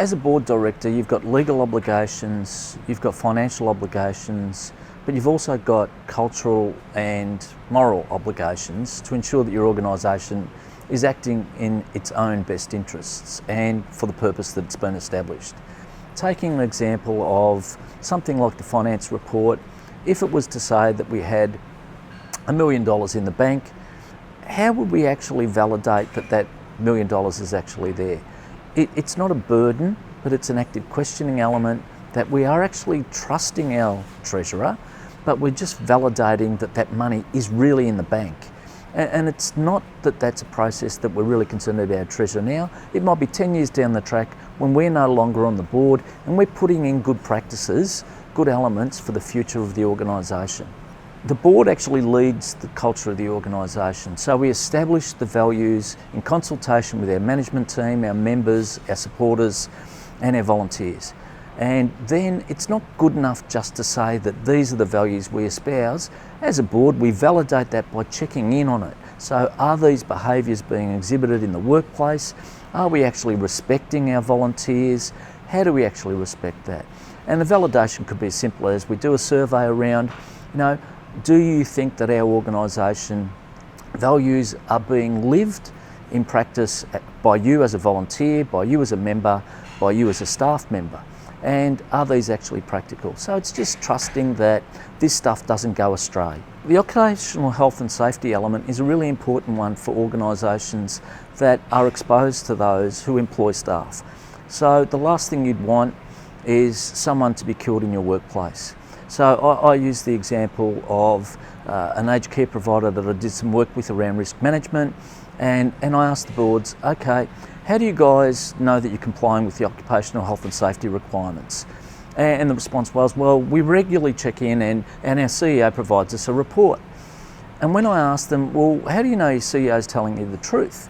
As a board director, you've got legal obligations, you've got financial obligations, but you've also got cultural and moral obligations to ensure that your organisation is acting in its own best interests and for the purpose that it's been established. Taking an example of something like the finance report, if it was to say that we had $1 million in the bank, how would we actually validate that that $1 million is actually there? It's not a burden, but it's an active questioning element that we are actually trusting our treasurer, but we're just validating that that money is really in the bank. And it's not that that's a process that we're really concerned about our treasurer now. It might be 10 years down the track when we're no longer on the board and we're putting in good practices, good elements for the future of the organisation. The board actually leads the culture of the organisation. So we establish the values in consultation with our management team, our members, our supporters and our volunteers. And then it's not good enough just to say that these are the values we espouse. As a board, we validate that by checking in on it. So are these behaviours being exhibited in the workplace? Are we actually respecting our volunteers? How do we actually respect that? And the validation could be as simple as we do a survey around, do you think that our organisation values are being lived in practice by you as a volunteer, by you as a member, by you as a staff member? And are these actually practical? So it's just trusting that this stuff doesn't go astray. The occupational health and safety element is a really important one for organisations that are exposed to those who employ staff. So the last thing you'd want is someone to be killed in your workplace. So I use the example of an aged care provider that I did some work with around risk management, and I asked the boards, okay, how do you guys know that you're complying with the occupational health and safety requirements? And the response was, well, we regularly check in and our CEO provides us a report. And when I asked them, well, how do you know your CEO is telling you the truth?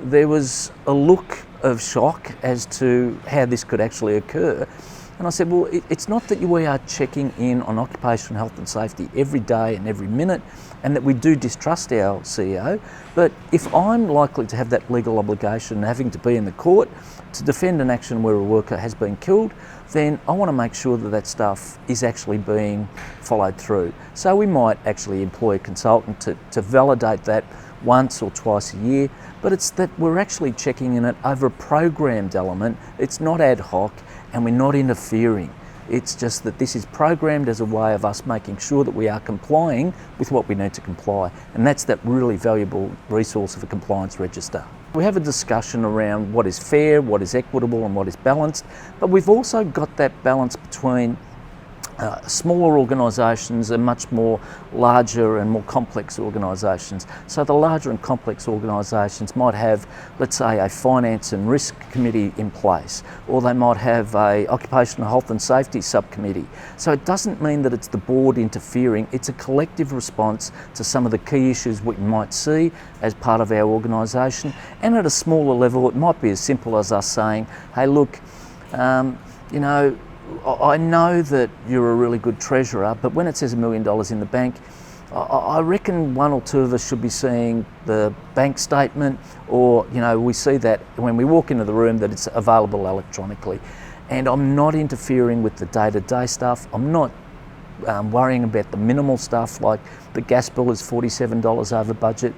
There was a look of shock as to how this could actually occur. And I said, well, it's not that we are checking in on occupational health and safety every day and every minute, and that we do distrust our CEO, but if I'm likely to have that legal obligation having to be in the court to defend an action where a worker has been killed, then I want to make sure that that stuff is actually being followed through. So we might actually employ a consultant to validate that once or twice a year, but it's that we're actually checking in it over a programmed element. It's not ad hoc and we're not interfering. It's just that this is programmed as a way of us making sure that we are complying with what we need to comply. And that's that really valuable resource of a compliance register. We have a discussion around what is fair, what is equitable and what is balanced, but we've also got that balance between smaller organisations and much more larger and more complex organisations. So the larger and complex organisations might have, let's say, a finance and risk committee in place, or they might have a occupational health and safety subcommittee. So it doesn't mean that it's the board interfering, it's a collective response to some of the key issues we might see as part of our organisation. And at a smaller level, it might be as simple as us saying, hey, look, I know that you're a really good treasurer, but when it says $1 million in the bank, I reckon one or two of us should be seeing the bank statement, or we see that when we walk into the room that it's available electronically. And I'm not interfering with the day-to-day stuff. I'm not worrying about the minimal stuff like the gas bill is $47 over budget.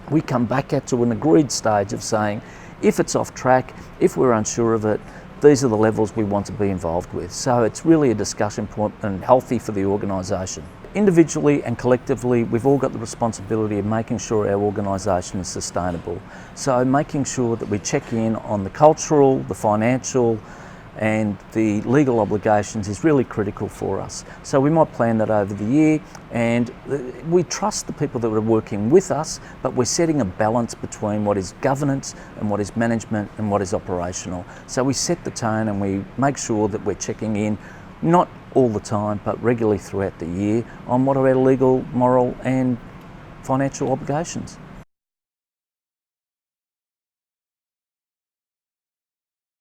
We come back at to an agreed stage of saying, if it's off track, if we're unsure of it, these are the levels we want to be involved with. So it's really a discussion point and healthy for the organisation. Individually and collectively, we've all got the responsibility of making sure our organisation is sustainable. So making sure that we check in on the cultural, the financial and the legal obligations is really critical for us. So we might plan that over the year, and we trust the people that are working with us, but we're setting a balance between what is governance and what is management and what is operational. So we set the tone and we make sure that we're checking in, not all the time, but regularly throughout the year on what are our legal, moral and financial obligations.